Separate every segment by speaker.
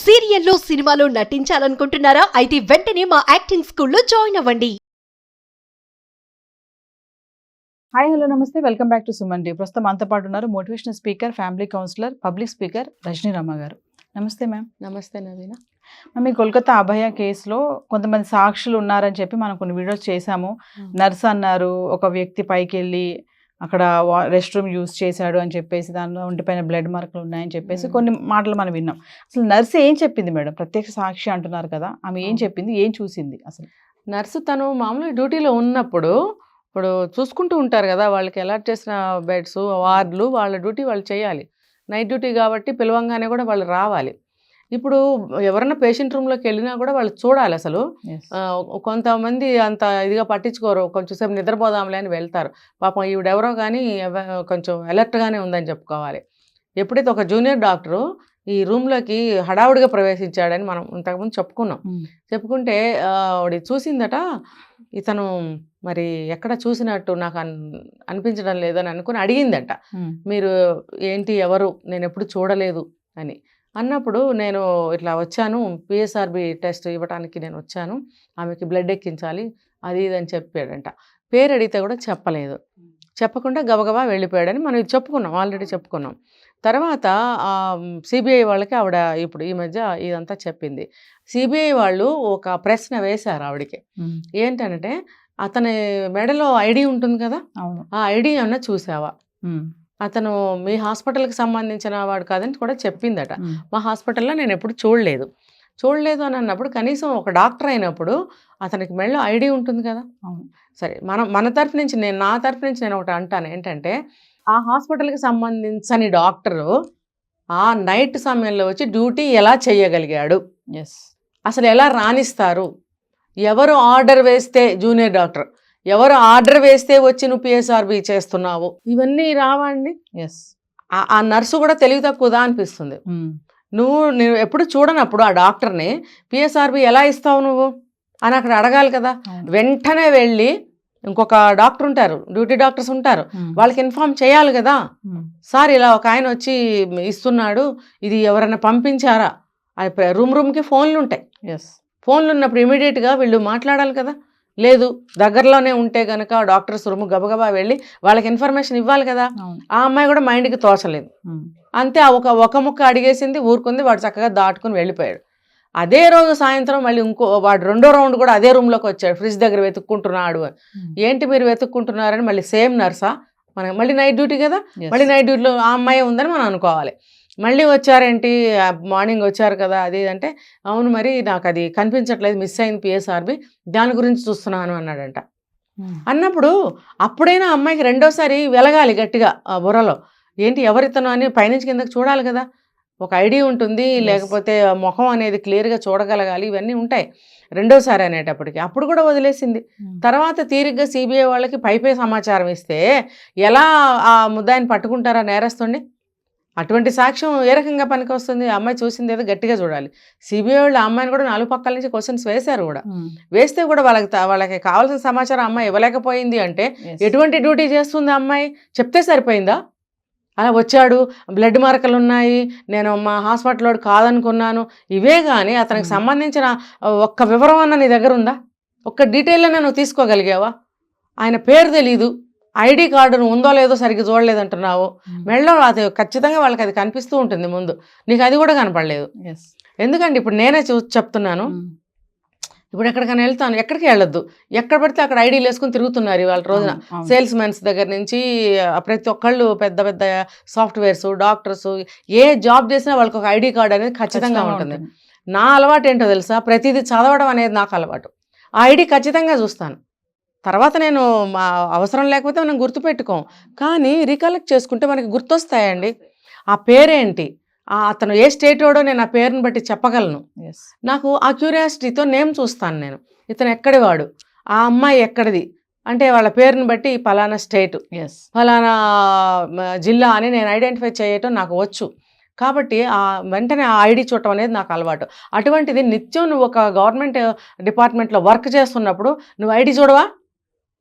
Speaker 1: సీరియల్లో సినిమాలో నటించాలనుకుంటున్నారా? అయితే వెంటనే మా యాక్టింగ్ స్కూల్లో జాయిన్ అవ్వండి.
Speaker 2: హాయ్ హలో నమస్తే welcome back to Suman T. ప్రస్తుతం మనతో పాటు ఉన్నారు motivational speaker, family counsellor, public speaker Rajini Rama గారు. నమస్తే మ్యామ్.
Speaker 3: నమస్తే నవీన.
Speaker 2: మ్యామ్, ఈ కోల్కతా అభయ కేసులో కొంతమంది సాక్షులు ఉన్నారని చెప్పి మనం కొన్ని వీడియోస్ చేశాము. నర్స్ అన్నారు, ఒక వ్యక్తి పైకి వెళ్ళి అక్కడ రెస్ట్ రూమ్ యూజ్ చేశాడు అని చెప్పేసి, దానిలో ఒంటిపైన బ్లడ్ మార్కులు ఉన్నాయని చెప్పేసి కొన్ని మాటలు మనం విన్నాం. అసలు నర్స్ ఏం చెప్పింది మేడం? ప్రత్యక్ష సాక్షి అంటున్నారు కదా, ఆమె ఏం చెప్పింది, ఏం చూసింది అసలు?
Speaker 3: నర్సు తను మామూలుగా డ్యూటీలో ఉన్నప్పుడు ఇప్పుడు చూసుకుంటూ ఉంటారు కదా, వాళ్ళకి అలాట్ చేసిన బెడ్స్, వార్డులు, వాళ్ళ డ్యూటీ వాళ్ళు చేయాలి. నైట్ డ్యూటీ కాబట్టి పిలవంగానే కూడా వాళ్ళు రావాలి. ఇప్పుడు ఎవరైనా పేషెంట్ రూమ్లోకి వెళ్ళినా కూడా వాళ్ళు చూడాలి. అసలు కొంతమంది అంత ఇదిగా పట్టించుకోరు, కొంచెం సేపు నిద్రపోదాంలే అని వెళ్తారు. పాపం ఈవిడెవరో కానీ కొంచెం అలర్ట్గానే ఉందని చెప్పుకోవాలి. ఎప్పుడైతే ఒక జూనియర్ డాక్టరు ఈ రూమ్లోకి హడావుడిగా ప్రవేశించాడని మనం ఇంతకుముందు చెప్పుకుంటే ఆవిడ చూసిందట, ఇతను మరి ఎక్కడ చూసినట్టు నాకు అనిపించడం లేదని అనుకుని అడిగిందట, మీరు ఏంటి, ఎవరు, నేను ఎప్పుడు చూడలేదు అని అన్నప్పుడు, నేను ఇట్లా వచ్చాను, పిఎస్ఆర్బి టెస్ట్ ఇవ్వడానికి నేను వచ్చాను, ఆమెకి బ్లడ్ ఎక్కించాలి అది ఇది అని చెప్పాడంట. పేరు అడిగితే కూడా చెప్పలేదు, చెప్పకుండా గబగబా వెళ్ళిపోయాడని మనం ఇది ఆల్రెడీ చెప్పుకున్నాం. తర్వాత సిబిఐ వాళ్ళకి ఆవిడ ఇప్పుడు ఈ మధ్య ఇదంతా చెప్పింది. సిబిఐ వాళ్ళు ఒక ప్రశ్న వేశారు ఆవిడకి, ఏంటంటే అతని మెడలో ఐడి ఉంటుంది కదా, ఆ ఐడి అన్న చూసావా, అతను మీ హాస్పిటల్కి సంబంధించిన వాడు కాదని కూడా చెప్పిందట. మా హాస్పిటల్లో నేను ఎప్పుడు చూడలేదు అని అన్నప్పుడు, కనీసం ఒక డాక్టర్ అయినప్పుడు అతనికి మెడలో ఐడి ఉంటుంది కదా. సరే, మన తరఫు నుంచి నా తరఫు నుంచి నేను ఒకటి అంటాను, ఏంటంటే ఆ హాస్పిటల్కి సంబంధించని డాక్టరు ఆ నైట్ సమయంలో వచ్చి డ్యూటీ ఎలా చేయగలిగాడు, అసలు ఎలా రాణిస్తారు, ఎవరు ఆర్డర్ వేస్తే, జూనియర్ డాక్టర్ ఎవరు ఆర్డర్ వేస్తే వచ్చి నువ్వు పిఎస్ఆర్బి చేస్తున్నావు, ఇవన్నీ రావండి. ఆ నర్సు కూడా తెలివి తక్కువదా అనిపిస్తుంది. నువ్వు ఎప్పుడు చూడనప్పుడు ఆ డాక్టర్ని పిఎస్ఆర్బి ఎలా ఇస్తావు నువ్వు అని అక్కడ అడగాలి కదా. వెంటనే వెళ్ళి ఇంకొక డాక్టర్ ఉంటారు, డ్యూటీ డాక్టర్స్ ఉంటారు, వాళ్ళకి ఇన్ఫార్మ్ చేయాలి కదా. సార్ ఇలా ఒక ఆయన వచ్చి ఇస్తున్నాడు, ఇది ఎవరైనా పంపించారా, రూమ్కి ఫోన్లు ఉంటాయి. ఫోన్లు ఉన్నప్పుడు ఇమీడియట్గా వీళ్ళు మాట్లాడాలి కదా. లేదు, దగ్గరలోనే ఉంటే కనుక డాక్టర్స్ రూమ్ గబగబా వెళ్ళి వాళ్ళకి ఇన్ఫర్మేషన్ ఇవ్వాలి కదా. ఆ అమ్మాయి కూడా మైండ్కి తోచలేదు, అంతే. ఒక ముక్క అడిగేసింది, ఊరుకుంది, వాడు చక్కగా దాటుకుని వెళ్ళిపోయాడు. అదే రోజు సాయంత్రం మళ్ళీ వాడు రెండో రౌండ్ కూడా అదే రూమ్లోకి వచ్చాడు, ఫ్రిడ్జ్ దగ్గర వెతుక్కుంటున్నాడు అని. ఏంటి మీరు వెతుక్కుంటున్నారని మళ్ళీ సేమ్ నర్సా, మనకి మళ్ళీ నైట్ డ్యూటీ కదా, మళ్ళీ నైట్ డ్యూటీలో ఆ అమ్మాయి ఉందని మనం అనుకోవాలి. మళ్ళీ వచ్చారేంటి, మార్నింగ్ వచ్చారు కదా అది అంటే, అవును మరి నాకు అది కనిపించట్లేదు, మిస్ అయింది పిఎస్ఆర్బి, దాని గురించి చూస్తున్నాను అన్నాడంట. అన్నప్పుడు అప్పుడైనా అమ్మాయికి రెండోసారి వెలగాలి గట్టిగా ఆ బుర్రలో, ఏంటి ఎవరితను అని పైనుంచి కిందకి చూడాలి కదా. ఒక ఐడి ఉంటుంది, లేకపోతే ముఖం అనేది క్లియర్గా చూడగలగాలి, ఇవన్నీ ఉంటాయి. రెండోసారి అనేటప్పటికి అప్పుడు కూడా వదిలేసింది. తర్వాత తీరిగ్గా సిబిఐ వాళ్ళకి పైపై సమాచారం ఇస్తే ఎలా ఆ ముద్దాయిని పట్టుకుంటారా నేరస్తుండి? అటువంటి సాక్ష్యం ఏ రకంగా పనికి వస్తుంది? అమ్మాయి చూసింది ఏదో గట్టిగా చూడాలి. సిబిఐ వాళ్ళు ఆ అమ్మాయిని కూడా 4 పక్కల నుంచి క్వశ్చన్స్ వేశారు కూడా. వేస్తే కూడా వాళ్ళకి కావాల్సిన సమాచారం అమ్మాయి ఇవ్వలేకపోయింది అంటే ఎటువంటి డ్యూటీ చేస్తుంది అమ్మాయి? చెప్తే సరిపోయిందా? అలా వచ్చాడు, బ్లడ్ మార్కలు ఉన్నాయి, నేను మా హాస్పిటల్లో కాదనుకున్నాను, ఇవే కానీ అతనికి సంబంధించిన ఒక్క వివరం అన్న నీ దగ్గర ఉందా? ఒక్క డీటెయిల్ అన్న నువ్వు తీసుకోగలిగావా? ఆయన పేరు తెలీదు, ఐడి కార్డు ఉందో లేదో సరిగ్గా చూడలేదంటున్నావు, మెడలో అది ఖచ్చితంగా వాళ్ళకి అది కనిపిస్తూ ఉంటుంది ముందు, నీకు అది కూడా కనపడలేదు. ఎందుకంటే ఇప్పుడు నేనే చెప్తున్నాను, ఇప్పుడు ఎక్కడికైనా వెళ్తాను, ఎక్కడికి వెళ్ళొద్దు, ఎక్కడ పడితే అక్కడ ఐడీలు వేసుకుని తిరుగుతున్నారు ఇవాళ రోజున. సేల్స్ మెన్స్ దగ్గర నుంచి ప్రతి ఒక్కళ్ళు, పెద్ద పెద్ద సాఫ్ట్వేర్స్, డాక్టర్స్, ఏ జాబ్ చేసినా వాళ్ళకి ఒక ఐడి కార్డు అనేది ఖచ్చితంగా ఉంటుంది. నా అలవాటు ఏంటో తెలుసా, ప్రతిదీ చదవడం అనేది నాకు అలవాటు. ఆ ఐడి ఖచ్చితంగా చూస్తాను. తర్వాత నేను మా అవసరం లేకపోతే మనం గుర్తుపెట్టుకోం, కానీ రికలెక్ట్ చేసుకుంటే మనకి గుర్తొస్తాయండి. ఆ పేరేంటి, అతను ఏ స్టేట్ వాడో నేను ఆ పేరుని బట్టి చెప్పగలను. నాకు ఆ క్యూరియాసిటీతో నేమ్ చూస్తాను నేను, ఇతను ఎక్కడి వాడు, ఆ అమ్మాయి ఎక్కడిది అంటే వాళ్ళ పేరుని బట్టి ఫలానా స్టేటు, ఫలానా జిల్లా అని నేను ఐడెంటిఫై చేయటం నాకు వచ్చు. కాబట్టి వెంటనే ఆ ఐడి చూడటం అనేది నాకు అలవాటు. అటువంటిది నిత్యం నువ్వు ఒక గవర్నమెంట్ డిపార్ట్మెంట్లో వర్క్ చేస్తున్నప్పుడు నువ్వు ఐడి చూడవా?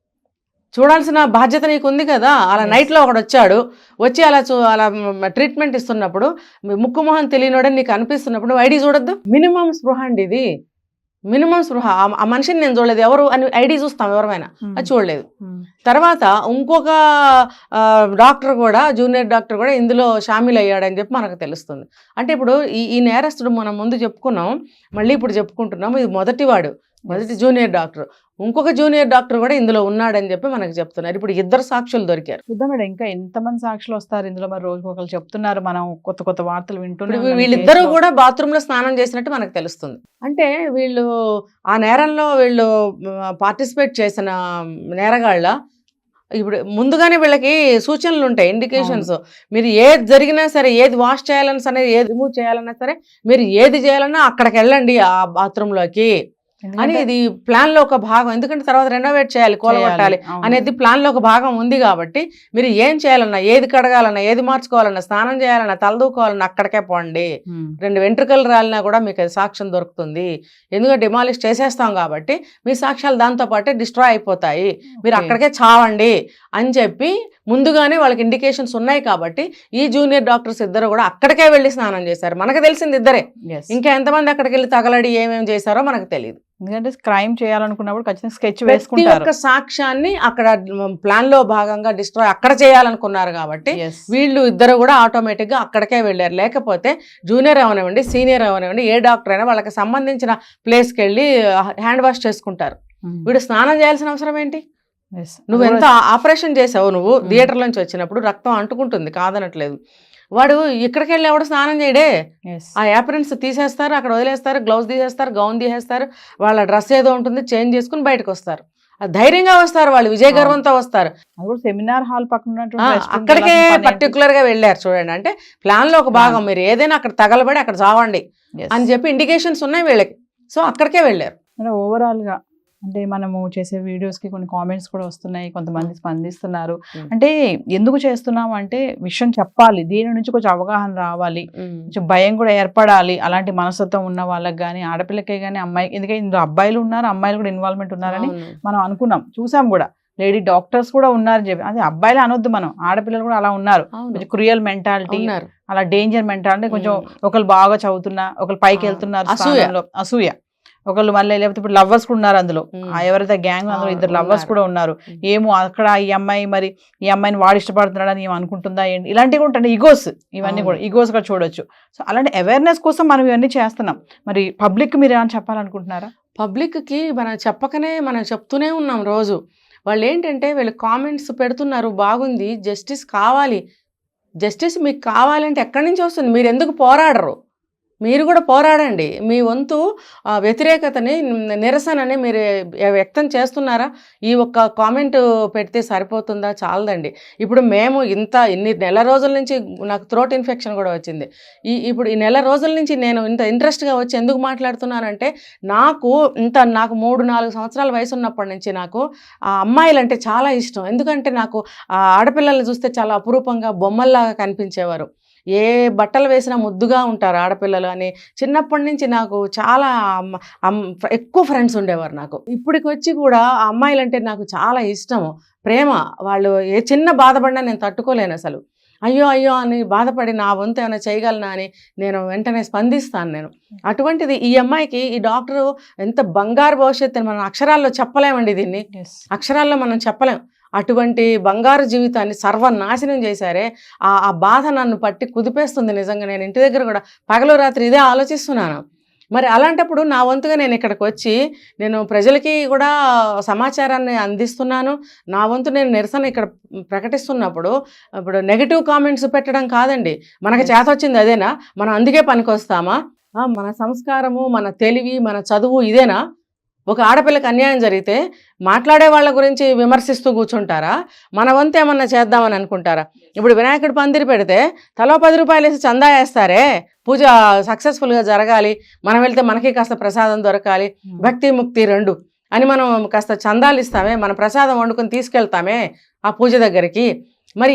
Speaker 3: చూడాల్సిన బాధ్యత నీకు ఉంది కదా. అలా నైట్లో ఒకడు వచ్చి అలా ట్రీట్మెంట్ ఇస్తున్నప్పుడు ముక్కు మొహం తెలియనోడని నీకు అనిపిస్తున్నప్పుడు ఐడి చూడొద్దు. మినిమం స్పృహ అండి ఇది, మినిమం స్పృహ. ఆ మనిషిని నేను చూడలేదు, ఎవరు అని ఐడి చూస్తాం ఎవరైనా, అది చూడలేదు. తర్వాత ఇంకొక డాక్టర్ కూడా, జూనియర్ డాక్టర్ కూడా ఇందులో షామిల్ అయ్యాడని చెప్పి మనకు తెలుస్తుంది. అంటే ఇప్పుడు ఈ నేరస్తుడు మనం ముందు చెప్పుకున్నాం, మళ్ళీ ఇప్పుడు చెప్పుకుంటున్నాం, ఇది మొదటి జూనియర్ డాక్టర్. ఇంకొక జూనియర్ డాక్టర్ కూడా ఇందులో ఉన్నాడని చెప్పి మనకు చెప్తున్నారు. ఇప్పుడు 2 సాక్షులు దొరికారు.
Speaker 2: చూద్దాం మేడం, ఇంకా ఎంతమంది సాక్షులు వస్తారు ఇందులో, మరి రోజుకి ఒకరు చెప్తున్నారు, మనం కొత్త వార్తలు వింటున్నాం.
Speaker 3: వీళ్ళిద్దరూ కూడా బాత్రూమ్ లో స్నానం చేసినట్టు మనకు తెలుస్తుంది. అంటే వీళ్ళు ఆ నేరంలో పార్టిసిపేట్ చేసిన నేరగాళ్ళ ఇప్పుడు ముందుగానే వీళ్ళకి సూచనలు ఉంటాయి, ఇండికేషన్స్. మీరు ఏది జరిగినా సరే, ఏది వాష్ చేయాలన్నా సరే, ఏది రిమూవ్ చేయాలన్నా సరే, మీరు ఏది చేయాలన్నా అక్కడికి వెళ్ళండి ఆ బాత్రూమ్ లోకి అని ఇది ప్లాన్ లో ఒక భాగం. ఎందుకంటే తర్వాత రెనోవేట్ చేయాలి, కూలగొట్టాలి అనేది ప్లాన్ లో ఒక భాగం ఉంది. కాబట్టి మీరు ఏం చేయాలన్నా, ఏది కడగాలన్నా, ఏది మార్చుకోవాలన్నా, స్నానం చేయాలన్నా, తలదూకోవాలన్నా అక్కడికే పోండి. 2 వెంట్రుకలు రాలినా కూడా మీకు అది సాక్ష్యం దొరుకుతుంది. ఎందుకంటే డిమాలిష్ చేసేస్తాం కాబట్టి మీ సాక్ష్యాలు దాంతో పాటే డిస్ట్రాయ్ అయిపోతాయి, మీరు అక్కడికే చావండి అని చెప్పి ముందుగానే వాళ్ళకి ఇండికేషన్స్ ఉన్నాయి. కాబట్టి ఈ జూనియర్ డాక్టర్స్ ఇద్దరు కూడా అక్కడికే వెళ్ళి స్నానం చేశారు. మనకు తెలిసింది ఇద్దరే, ఇంకా ఎంతమంది అక్కడికి వెళ్ళి తగలడి ఏమేమి చేశారో మనకు తెలియదు.
Speaker 2: ఎందుకంటే క్రైమ్ చేయాలనుకున్నప్పుడు ఖచ్చితంగా స్కెచ్ వేసుకుంటారు.
Speaker 3: ఒక్క సాక్ష్యాన్ని అక్కడ ప్లాన్ లో భాగంగా డిస్ట్రాయ్ అక్కడ చేయాలనుకున్నారు కాబట్టి వీళ్ళు ఇద్దరు కూడా ఆటోమేటిక్ గా అక్కడికే వెళ్ళారు. లేకపోతే జూనియర్ అవనివ్వండి, సీనియర్ అవనివ్వండి, ఏ డాక్టర్ అయినా వాళ్ళకి సంబంధించిన ప్లేస్కి వెళ్ళి హ్యాండ్ వాష్ చేసుకుంటారు. వీడు స్నానం చేయాల్సిన అవసరం ఏంటి? నువ్వు ఎంత ఆపరేషన్ చేసావు, నువ్వు థియేటర్ నుంచి వచ్చినప్పుడు రక్తం అంటుకుంటుంది, కాదనట్లేదు. వాడు ఇక్కడికి వెళ్ళి ఎవడు స్నానం చేయడే. ఆ యాప్రెన్స్ తీసేస్తారు, అక్కడ వదిలేస్తారు, గ్లౌజ్ తీసేస్తారు, గౌన్ తీసేస్తారు, వాళ్ళ డ్రెస్ ఏదో ఉంటుంది చేంజ్ చేసుకుని బయటకు వస్తారు. ధైర్యంగా వస్తారు, వాళ్ళు విజయ గర్వంతో వస్తారు.
Speaker 2: సెమినార్ హాల్ పక్కన
Speaker 3: అక్కడికే పర్టికులర్ గా వెళ్ళారు. చూడండి, అంటే ప్లాన్ లో ఒక భాగం. మీరు ఏదైనా అక్కడ తగలబడి అక్కడ చావండి అని చెప్పి ఇండికేషన్స్ ఉన్నాయి వీళ్ళకి. సో అక్కడికే వెళ్ళారు.
Speaker 2: ఓవరాల్ గా అంటే మనము చేసే వీడియోస్ కి కొన్ని కామెంట్స్ కూడా వస్తున్నాయి, కొంతమంది స్పందిస్తున్నారు. అంటే ఎందుకు చేస్తున్నాం అంటే విషయం చెప్పాలి, దీని నుంచి కొంచెం అవగాహన రావాలి, కొంచెం భయం కూడా ఏర్పడాలి. అలాంటి మనస్తత్వం ఉన్న వాళ్ళకి కానీ, ఆడపిల్లకే కానీ, అమ్మాయి, ఎందుకంటే ఇందులో అబ్బాయిలు ఉన్నారు, అమ్మాయిలు కూడా ఇన్వాల్వ్మెంట్ ఉన్నారని మనం అనుకున్నాం, చూసాం కూడా. లేడీ డాక్టర్స్ కూడా ఉన్నారని చెప్పి, అదే అబ్బాయిలు అనొద్దు, మనం ఆడపిల్లలు కూడా అలా ఉన్నారు. కొంచెం క్రూయల్ మెంటాలిటీ, అలా డేంజర్ మెంటాలిటీ. కొంచెం ఒకరు బాగా చదువుతున్నా, ఒకరు పైకి వెళ్తున్నారు, అసూయ. ఒకళ్ళు మళ్ళీ లేకపోతే ఇప్పుడు లవ్వర్స్ కూడా ఉన్నారు అందులో, ఎవరైతే గ్యాంగ్ అందులో 2 లవ్వర్స్ కూడా ఉన్నారు. ఏమో అక్కడ ఈ అమ్మాయి మరి ఈ అమ్మాయిని వాడు ఇష్టపడుతున్నాడని ఏమో అనుకుంటుందా ఏంటి, ఇలాంటివి కూడా ఉంటాయి. ఈగోస్, ఇవన్నీ కూడా ఈగోస్ కూడా చూడొచ్చు. సో అలాంటి అవేర్నెస్ కోసం మనం ఇవన్నీ చేస్తున్నాం. మరి పబ్లిక్ మీరు ఏమైనా చెప్పాలనుకుంటున్నారా?
Speaker 3: పబ్లిక్కి మనం చెప్పకనే మనం చెప్తూనే ఉన్నాం రోజు. వాళ్ళు ఏంటంటే వీళ్ళు కామెంట్స్ పెడుతున్నారు, బాగుంది, జస్టిస్ కావాలి. జస్టిస్ మీకు కావాలంటే ఎక్కడి నుంచి వస్తుంది? మీరు ఎందుకు పోరాడరు? మీరు కూడా పోరాడండి. మీ వంతు వ్యతిరేకతని, నిరసనని మీరు వ్యక్తం చేస్తున్నారా? ఈ ఒక్క కామెంట్ పెడితే సరిపోతుందా? చాలదండి. ఇప్పుడు మేము ఇన్ని నెల రోజుల నుంచి నాకు థ్రోట్ ఇన్ఫెక్షన్ కూడా వచ్చింది. ఇప్పుడు ఈ నెల రోజుల నుంచి నేను ఇంత ఇంట్రెస్ట్గా వచ్చి ఎందుకు మాట్లాడుతున్నానంటే, నాకు 3-4 సంవత్సరాల వయసు ఉన్నప్పటి నుంచి నాకు ఆ అమ్మాయిలంటే చాలా ఇష్టం. ఎందుకంటే నాకు ఆ ఆడపిల్లల్ని చూస్తే చాలా అపురూపంగా బొమ్మల్లాగా కనిపించేవారు. ఏ బట్టలు వేసినా ముద్దుగా ఉంటారు ఆడపిల్లలు అని చిన్నప్పటి నుంచి నాకు చాలా ఎక్కువ ఫ్రెండ్స్ ఉండేవారు. నాకు ఇప్పటికి వచ్చి కూడా ఆ అమ్మాయిలంటే నాకు చాలా ఇష్టము, ప్రేమ. వాళ్ళు ఏ చిన్న బాధపడినా నేను తట్టుకోలేను అసలు. అయ్యో అని బాధపడి నా వంతు ఏమైనా చేయగలనా అని నేను వెంటనే స్పందిస్తాను నేను. అటువంటిది ఈ అమ్మాయికి ఈ డాక్టరు ఎంత బంగారు భవిష్యత్తు మనం అక్షరాల్లో చెప్పలేమండి, దీన్ని అక్షరాల్లో మనం చెప్పలేం. అటువంటి బంగారు జీవితాన్ని సర్వనాశనం చేశారే, ఆ బాధ నన్ను పట్టి కుదిపేస్తుంది నిజంగా. నేను ఇంటి దగ్గర కూడా పగలు రాత్రి ఇదే ఆలోచిస్తున్నాను. మరి అలాంటప్పుడు నా వంతుగా నేను ఇక్కడికి వచ్చి నేను ప్రజలకి కూడా సమాచారాన్ని అందిస్తున్నాను. నా వంతు నేను నిరసన ఇక్కడ ప్రకటిస్తున్నప్పుడు ఇప్పుడు నెగిటివ్ కామెంట్స్ పెట్టడం కాదండి. మనకు చేత వచ్చింది అదేనా? మనం అందుకే పనికొస్తామా? మన సంస్కారము, మన తెలివి, మన చదువు ఇదేనా? ఒక ఆడపిల్లకి అన్యాయం జరిగితే మాట్లాడే వాళ్ళ గురించి విమర్శిస్తూ కూర్చుంటారా? మన వంతు ఏమన్నా చేద్దామని అనుకుంటారా? ఇప్పుడు వినాయకుడు పందిరి పెడితే తలో 10 రూపాయలు వేసి చందా వేస్తారే, పూజ సక్సెస్ఫుల్గా జరగాలి, మనం వెళ్తే మనకి కాస్త ప్రసాదం దొరకాలి, భక్తి ముక్తి 2 అని మనం కాస్త చందాలు ఇస్తామే, మన ప్రసాదం వండుకొని తీసుకెళ్తామే ఆ పూజ దగ్గరికి. మరి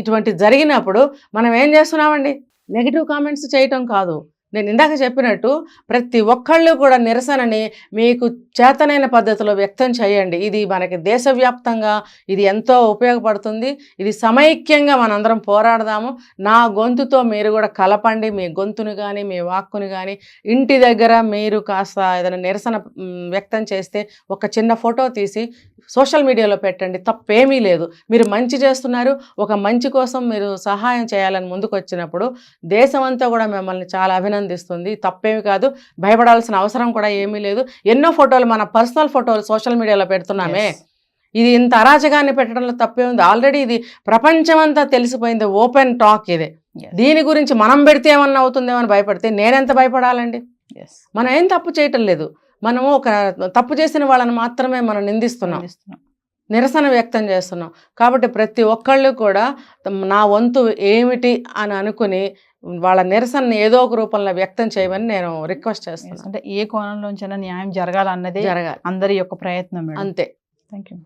Speaker 3: ఇటువంటి జరిగినప్పుడు మనం ఏం చేస్తున్నామండి? నెగిటివ్ కామెంట్స్ చేయటం కాదు, నేను ఇందాక చెప్పినట్టు ప్రతి ఒక్కళ్ళు కూడా నిరసనని మీకు చేతనైన పద్ధతిలో వ్యక్తం చేయండి. ఇది మనకి దేశవ్యాప్తంగా ఇది ఎంతో ఉపయోగపడుతుంది. ఇది సమైక్యంగా మనందరం పోరాడదాము. నా గొంతుతో మీరు కూడా కలపండి. మీ గొంతుని కానీ మీ వాక్కుని కానీ ఇంటి దగ్గర మీరు కాస్త ఏదైనా నిరసన వ్యక్తం చేస్తే ఒక చిన్న ఫోటో తీసి సోషల్ మీడియాలో పెట్టండి. తప్పేమీ లేదు. మీరు మంచి చేస్తున్నారు. ఒక మంచి కోసం మీరు సహాయం చేయాలని ముందుకు వచ్చినప్పుడు దేశం అంతా కూడా మిమ్మల్ని చాలా అభినందిస్తుంది. తప్పేమి కాదు. భయపడాల్సిన అవసరం కూడా ఏమీ లేదు. ఎన్నో ఫోటోలు, మన పర్సనల్ ఫోటోలు సోషల్ మీడియాలో పెడుతున్నామే. ఇది ఇంత అరాచకాన్ని పెట్టడంలో తప్పే ఉంది. ఆల్రెడీ ఇది ప్రపంచమంతా తెలిసిపోయింది. ఓపెన్ టాక్ ఇది. దీని గురించి మనం పెడితే ఏమన్నా అవుతుందేమో అని భయపడితే నేనెంత భయపడాలండి? మనం ఏం తప్పు చేయటం లేదు. మనము ఒక తప్పు చేసిన వాళ్ళని మాత్రమే మనం నిందిస్తున్నాం, నిరసన వ్యక్తం చేస్తున్నాం. కాబట్టి ప్రతి ఒక్కళ్ళు కూడా నా వంతు ఏమిటి అని అనుకుని వాళ్ళ నిరసనని ఏదో ఒక రూపంలో వ్యక్తం చేయమని నేను రిక్వెస్ట్ చేస్తున్నాను.
Speaker 2: అంటే ఏ కోణంలోంచైనా న్యాయం జరగాలన్నదే
Speaker 3: జరగాలి,
Speaker 2: అందరి యొక్క ప్రయత్నం.
Speaker 3: అంతే.
Speaker 2: Thank you.